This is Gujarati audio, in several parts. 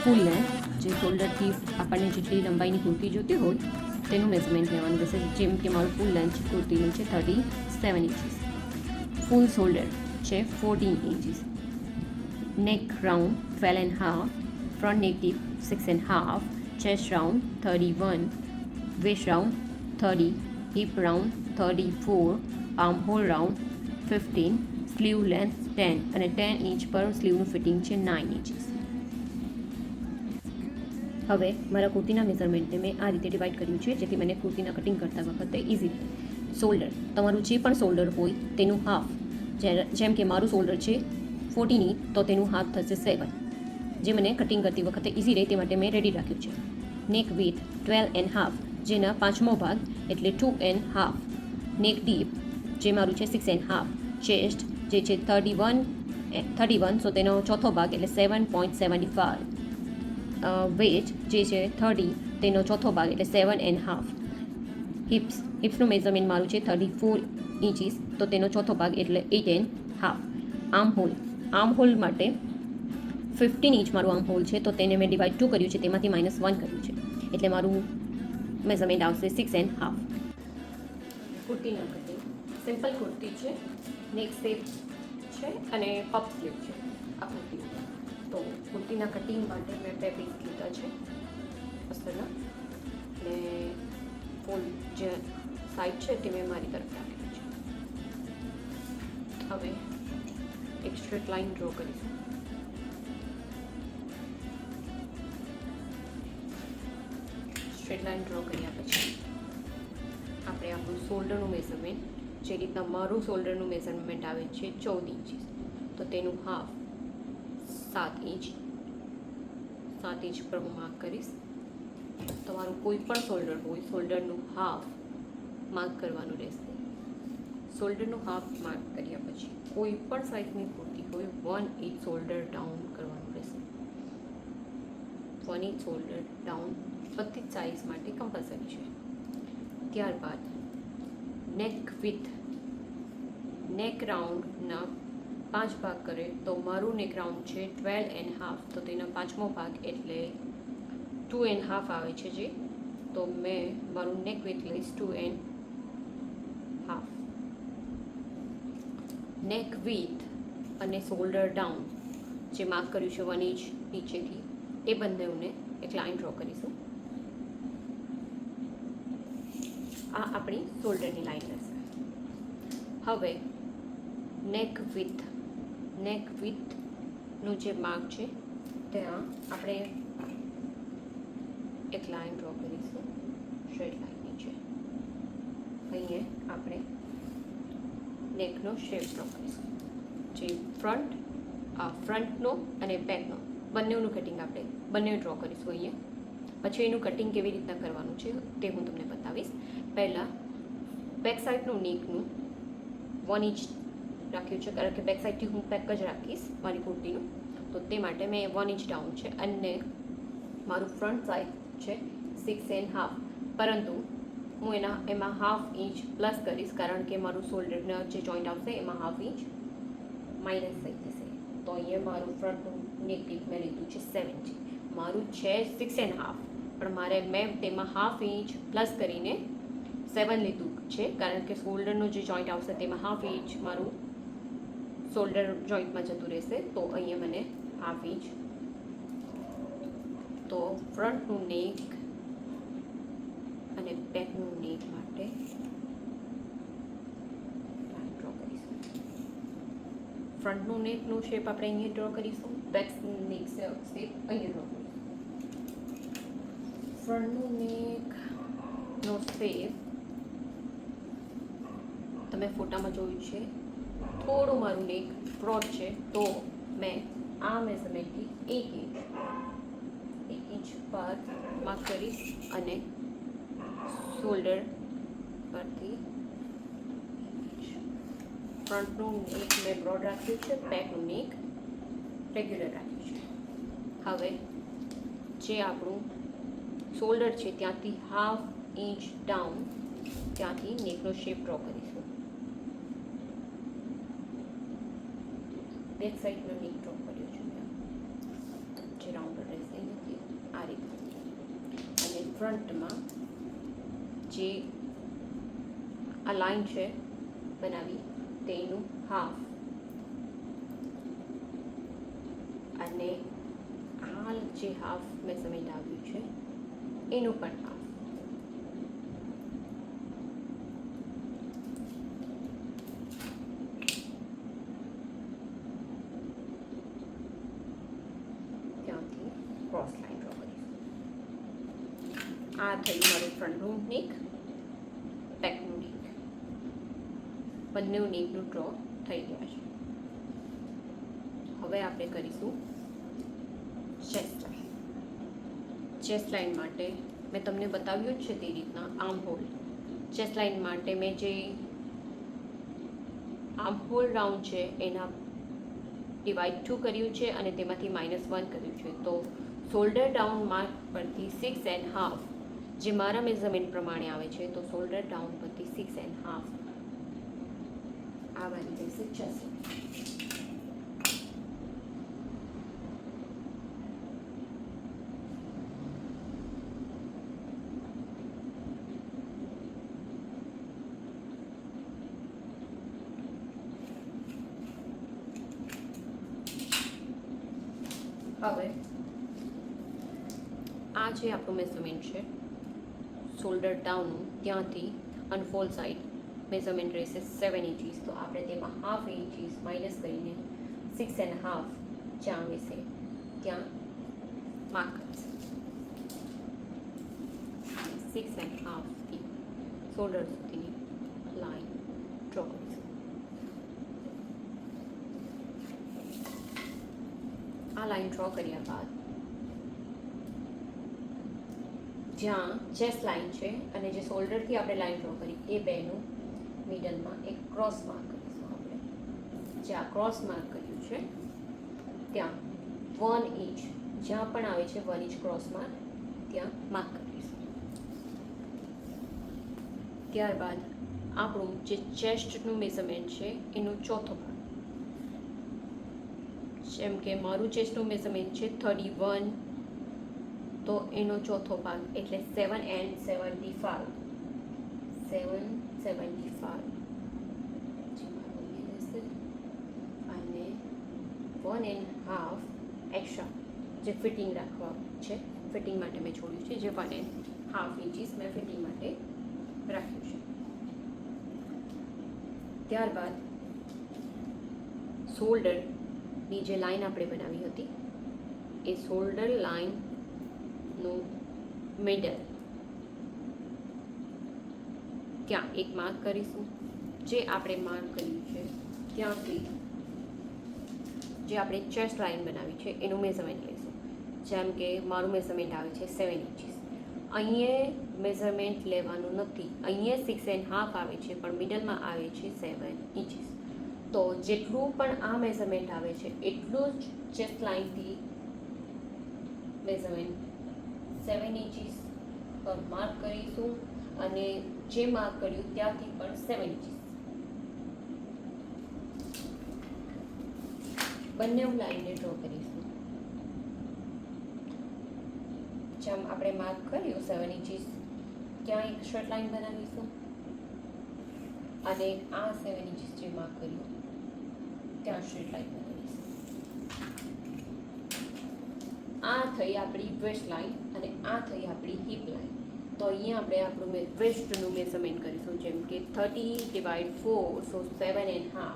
ફૂલ લેન્થ, જે શોલ્ડરથી આપણને જેટલી લંબાઈની કુર્તી જોતી હોય તેનું મેઝરમેન્ટ લેવાનું રહેશે. જેમ કે મારું ફૂલ લેન્થ કુર્તીનું છે 37 ઇંચીસ. ફૂલ શોલ્ડર છે 14 inches. Neck round 12.5, front neck deep 6.5, chest round 31, waist round 30, hip round 34, arm hole round 15, sleeve length 10 અને 10 ઇંચ પર સ્લીવનું ફિટિંગ છે 9 ઇંચીસ. હવે મારા કુર્તીના મેઝરમેન્ટને મેં આ રીતે ડિવાઈડ કર્યું છે જેથી મને કુર્તીના કટિંગ કરતા વખતે ઇઝી રહે. શોલ્ડર, તમારું જે પણ શોલ્ડર હોય તેનું હાફ, જેમ કે મારું શોલ્ડર છે 14 ઇંચ તો તેનું હાફ થશે 7, જે મને કટિંગ કરતી વખતે ઇઝી રહે તે માટે મેં રેડી રાખ્યું છે. નેક વિથ 12.5, જેના પાંચમો ભાગ એટલે 2.5. નેક ડીપ, જે મારું છે 6.5. ચેસ્ટ, જે છે 31 સો તેનો ચોથો ભાગ એટલે 7.75. વેટ, જે છે 30 તેનો ચોથો ભાગ એટલે 7.5. હિપ્સનું મેઝરમેન્ટ મારું છે 34 ઇંચીસ તો તેનો ચોથો ભાગ એટલે 8.5. આર્મ હોલ માટે 15 ઇંચ મારું આર્મ હોલ છે તો તેને મેં ડિવાઈડ 2 કર્યું છે, તેમાંથી -1 કર્યું છે એટલે મારું મેઝરમેન્ટ આવશે 6.5. કુર્તીના કટિંગ સિમ્પલ કુર્તી છે, નેક શેપ છે અને પફ સ્લીવ છે આ કુર્તી. તો કુર્તીના કટિંગ માટે મેં 2 પીસ લીધા છે અસ્તરના, ને ફૂલ જે સાઈડ છે તે મેં મારી તરફ રાખેલી છે. હવે એક સ્ટ્રેટ લાઇન ડ્રો કરીશું. સ્ટ્રેટ લાઇન ડ્રો કર્યા પછી આપણે આપણું શોલ્ડરનું મેઝરમેન્ટ, જે રીતના મારું શોલ્ડરનું મેઝરમેન્ટ આવે છે 14 ઇંચીસ તો તેનું હાફ 7 ઇંચ પર હું માર્ક કરીશ. તમારું કોઈ પણ શોલ્ડર હોય શોલ્ડરનું હાફ માર્ક કરવાનું રહેશે. શોલ્ડરનું હાફ માર્ક કર્યા પછી કોઈ પણ સાઇઝની કુર્તી હોય 1 ઇંચ શોલ્ડર ડાઉન કરવાનું રહેશે. 1 ઇંચ શોલ્ડર ડાઉન બધી જ સાઇઝ માટે કમ્પલસરી છે. ત્યારબાદ નેક રાઉન્ડના 5 ભાગ કરે તો મારું નેક રાઉન્ડ છે 12.5 તો તેનો પાંચમો ભાગ એટલે 2.5 આવે છે, જે તો મેં મારું નેક વિથ લઈશ 2.5. નેક વિથ અને શોલ્ડર ડાઉન જે માર્ક કર્યું છે 1 ઇંચ નીચેથી એ બંનેને એક લાઇન ડ્રો કરીશું. આ આપણી શોલ્ડરની લાઇન રહેશે. હવે નેક વિથનું જે માર્ક છે ત્યાં આપણે એક લાઇન ડ્રો કરીશું સ્ટ્રેટ લાઇન નીચે. અહીંયા આપણે નેકનો શેપ ડ્રો કરીશું, જે ફ્રન્ટનો અને બેકનો બંનેનું કટિંગ આપણે બંને ડ્રો કરીશું અહીંયા. પછી એનું કટિંગ કેવી રીતના કરવાનું છે તે હું તમને બતાવીશ. પહેલાં બેક સાઈડનું નેકનું 1 ઇંચ રાખ્યું છે, કારણ કે બેક સાઈડથી હું પેક જ રાખીશ મારી કુર્તીનું, તો તે માટે મેં 1 ઇંચ ડાઉન છે. અને મારું ફ્રન્ટ સાઈડ છે 6.5, પરંતુ હું એમાં ½ ઇંચ પ્લસ કરીશ, કારણ કે મારું શોલ્ડરના જે જોઈન્ટ આવશે એમાં ½ ઇંચ માઇનસ થઈ જશે. તો અહીંયા મારું ફ્રન્ટનું નેક ડીપ મેં લીધું છે 7 ઇંચ. મારું છે 6.5 પણ મેં તેમાં ½ ઇંચ પ્લસ કરીને 7 લીધું છે, કારણ કે શોલ્ડરનું જે જોઈન્ટ આવશે તેમાં ½ ઇંચ મારું શોલ્ડર જોઈન્ટમાં જતું રહેશે. તો અહીંયા મને ½ ઇંચ, તો ફ્રન્ટનું નેક અને બેકનું નેક માટે ડ્રો કરીશું. ફ્રન્ટનું નેકનું શેપ આપણે અહીંયા ડ્રો કરીશું, બેક નેક શેપ અહીંયા ડ્રો કરીશું. ફ્રન્ટનું નેકનો શેપ તમે ફોટામાં જોયું છે, થોડું મારું નેક બ્રોડ છે તો મેં આ મેઝરમેન્ટથી 1 ઇંચ પર માર્ક કરીશ અને શોલ્ડર પરથી ફ્રન્ટનું નેક મેં બ્રોડ રાખ્યું છે, બેકનું નેક રેગ્યુલર રાખ્યું છે. હવે જે આપણું શોલ્ડર છે ત્યાંથી ½ ઇંચ ડાઉન ત્યાંથી નેકનો શેપ ડ્રો કરીશું. બેક સાઈડનો નેક ડ્રો કર્યો છે. વચ્ચે રાઉન્ડર રહેશે અહીંયાથી આ રીતે. અને ફ્રન્ટમાં જે આ લાઈન છે બનાવી તેનું હાફ, અને આ જે હાફ મેઝરમેન્ટ આવ્યું છે એનું પણ હાફ. ત્યાંથી ક્રોસ લાઈન ડ્રો કરીશું. આ થયું મારું ફ્રન્ટનું નેક, બેકનું નેક. બંને નેકનું ડ્રો થઈ ગયા છે. હવે આપણે કરીશું ચેસ્ટ લાઈન. ચેસ્ટ લાઈન માટે મેં તમને બતાવ્યું જ છે તે રીતના આર્મ હોલ. ચેસ્ટ લાઈન માટે મેં જે આર્મ હોલ રાઉન્ડ છે એના ડિવાઈડ 2 કર્યું છે અને તેમાંથી -1 કર્યું છે. તો શોલ્ડર ડાઉન માર્ક પરથી 6.5 જે મારા મેઝરમેન્ટ પ્રમાણે આવે છે, તો શોલ્ડર ડાઉન પરથી 6.5 આ બની જશે ચેસ્ટ. હવે આ જે આપણું મેઝરમેન્ટ છે શોલ્ડર ડાઉનનું, ત્યાંથી અનફોલ્ડ સાઈડ મેઝરમેન્ટ રહેશે 7 ઇંચીસ. તો આપણે તેમાં હાફ ઇંચીસ માઇનસ કરીને 6.5 જ્યાં રહેશે ત્યાં માર્ક કરીશું. 6.5થી શોલ્ડર સુધીની લાઈન ડ્રો કરીશું. આ લાઈન ડ્રો કર્યા બાદ જ્યાં ચેસ્ટ લાઈન છે અને જે શોલ્ડરથી આપણે લાઈન ડ્રો કરી એ બેનું મિડલમાં એક ક્રોસ માર્ક કરીશું. આપણે જ્યાં ક્રોસ માર્ક કર્યું છે ત્યાં 1 ઇંચ જ્યાં પણ આવે છે 1 ઇંચ ક્રોસ માર્ક ત્યાં માર્ક કરીશું. ત્યારબાદ આપણું જે ચેસ્ટનું મેઝરમેન્ટ છે એનું ચોથો ભાગ, જેમ કે મારું ચેસ્ટનું મેઝરમેન્ટ છે 31, તો એનો ચોથો ભાગ એટલે 7.75 અને 1.5 એક્સ્ટ્રા જે ફિટિંગ રાખવા છે, ફિટિંગ માટે મેં છોડ્યું છે, જે 1.5 ઇંચીસ મેં ફિટિંગ માટે રાખ્યું છે. ત્યારબાદ શોલ્ડરની જે લાઈન આપણે બનાવી હતી એ શોલ્ડર લાઈનનું મિડલ ત્યાં એક માર્ક કરીશું. જે આપણે માર્ક કર્યું છે ત્યાંથી જે આપણે ચેસ્ટ લાઈન બનાવી છે એનું મેઝરમેન્ટ લઈશું. જેમ કે મારું મેઝરમેન્ટ આવે છે 7 ઇંચીસ. અહીંયા મેઝરમેન્ટ લેવાનું નથી, અહીંયા 6.5 આવે છે પણ મિડલમાં આવે છે 7 ઇંચીસ. તો જેટલું પણ આ મેઝરમેન્ટ આવે છે એટલું જ ચેસ્ટ લાઈનથી મેઝરમેન્ટ 7 ઇંચીસ પર માર્ક કરીશું અને જે માર્ક કર્યું ત્યાંથી પણ 7 ઇંચીસ. બંને લાઈનને ડ્રો કરીશું. જેમ આપણે માર્ક કર્યું 7 ઇંચીસ ત્યાં એક શર્ટ લાઈન બનાવીશું અને આ 7 ઇંચીસ જે માર્ક કર્યું ત્યાં સ્ટ્રેટ લાઈન બનાવીશું. આ થઈ આપણી વેસ્ટ લાઈન અને આ થઈ આપણી હિપ લાઈન. તો અહીંયા આપણે આપણું વેસ્ટનું મેઝરમેન્ટ કરીશું, જેમ કે 30/4, સો 7.5.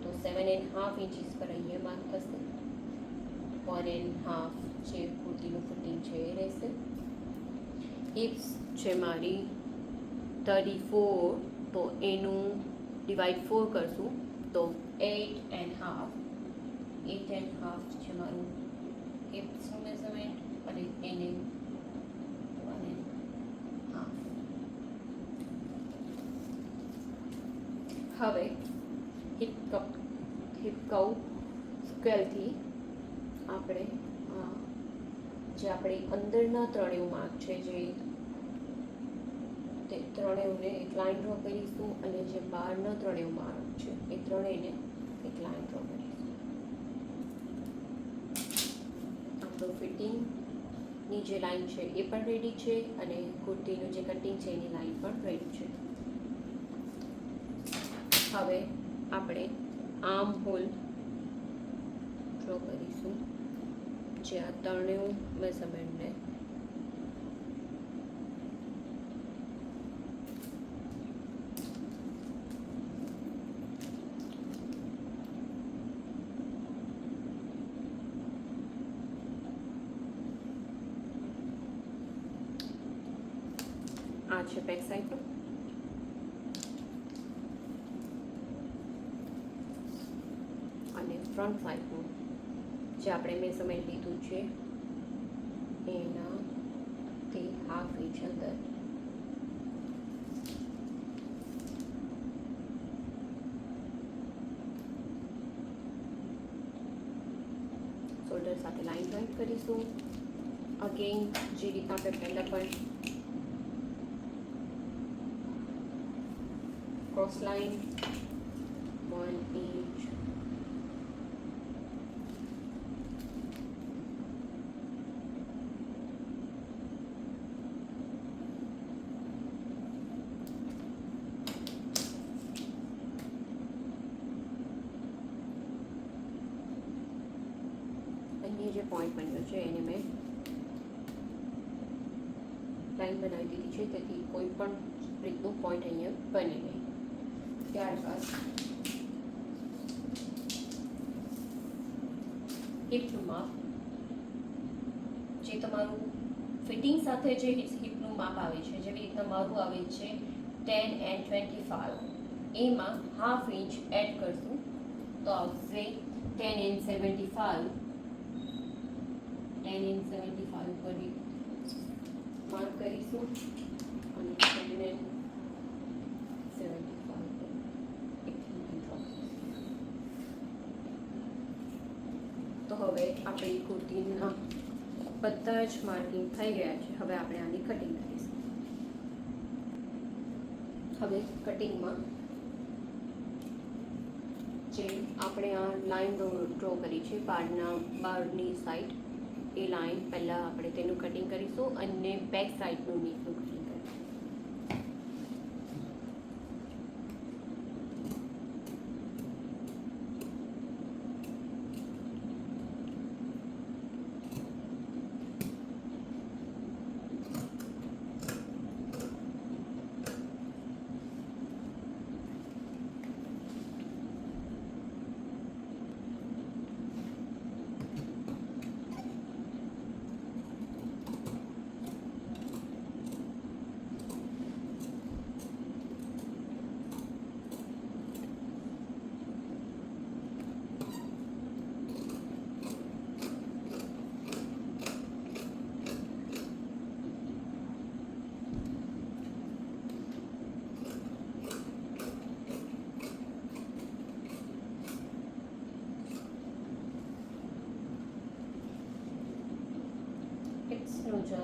તો 7.5 ઇંચીસ પર અહીંયા માર્ક થશે. 1.5 જે કુર્તીનું ફિટિંગ છે એ રહેશે. હિપ્સ છે મારી 34, તો એનું ડિવાઈડ 4 કરશું તો 8.5 છે મારું હિપ્સનું મેઝરમેન્ટ અને એને 1.5. હવે હિપ કવ સ્કેલથી આપણે જે આપણી અંદરના ત્રણેય માર્ક છે જે તે ત્રણેયને એક લાઈન ડ્રો કરીશું અને જે બહારના ત્રણેય માર્ક છે એ ત્રણેયને એક લાઈન ડ્રો કરીશું. આપણું ફિટિંગની જે લાઈન છે એ પણ રેડી છે અને કુર્તીનું જે કટિંગ છે એની લાઈન પણ રેડી છે. હવે આપણે આર્મ હોલ ડ્રો કરીશું, જે આ ત્રણેય મેઝરમેન્ટને આ છે બેક સાઈડનું અને ફ્રન્ટ સાઈડનું જે આપણે મેઝરમેન્ટ લીધું છે એના તે હાફ ઇંચ અંદર શોલ્ડર સાથે લાઈન જોઈન્ટ કરીશું. અગેન જે રીતના આપણે પહેલાં પણ ક્રોસ લાઈન 1 ઇંચ જે પોઈન્ટ બન્યો છે એને મેં લાઈન બનાવી દીધી છે, તેથી કોઈ પણ રીતનું પોઈન્ટ અહીંયા બને નહીં. ત્યારબાદ હિપનું માપ, જે તમારું ફિટિંગ સાથે જે હિપનું માપ આવે છે, જેવી રીતના મારું આવે છે 10 and 25, એમાં હાફ ઇંચ એડ કરશું તો આવશે 10 and 75. 10 and 75 કરી માર્ક કરીશું અને 10 and 75 તો હવે આપણી કુર્તીના બધા જ માર્કિંગ થઈ ગયા છે. હવે આપણે આની કટિંગ કરીશું. હવે કટિંગમાં જે આપણે આ લાઈન ડ્રો કરી છે બહારની સાઈડ, એ લાઈન પહેલાં આપણે તેનું કટિંગ કરીશું અને બેક સાઈડનું નીચનું કટિંગ કરીશું. હિપ્સનું જે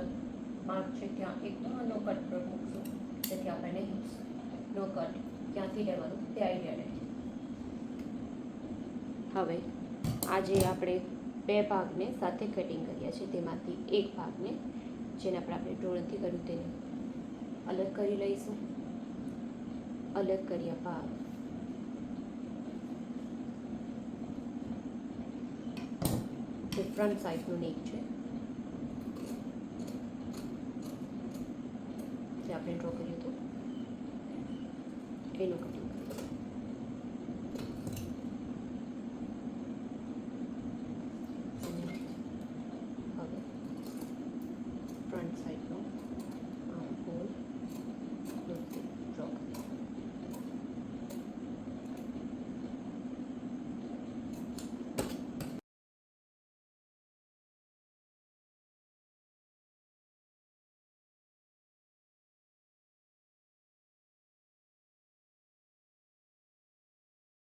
માર્ક છે ત્યાં એક નાનો કટ પર મૂકશું, જેથી આપણને હિપ્સનો કટ ક્યાંથી લેવાનું તે આઈડિયા રહે. હવે આજે આપણે બે ભાગને સાથે કટિંગ કર્યા છે, તેમાંથી એક ભાગને જેને આપણે ડ્રો નથી કર્યું તેને અલગ કરી લઈશું. અલગ કર્યા બાદ જે ફ્રન્ટ સાઈડનું નેક છે જે આપણે ડ્રો કર્યું હતું એનું કટિંગ કરીશું. હવે ફ્રન્ટ સાઈડનું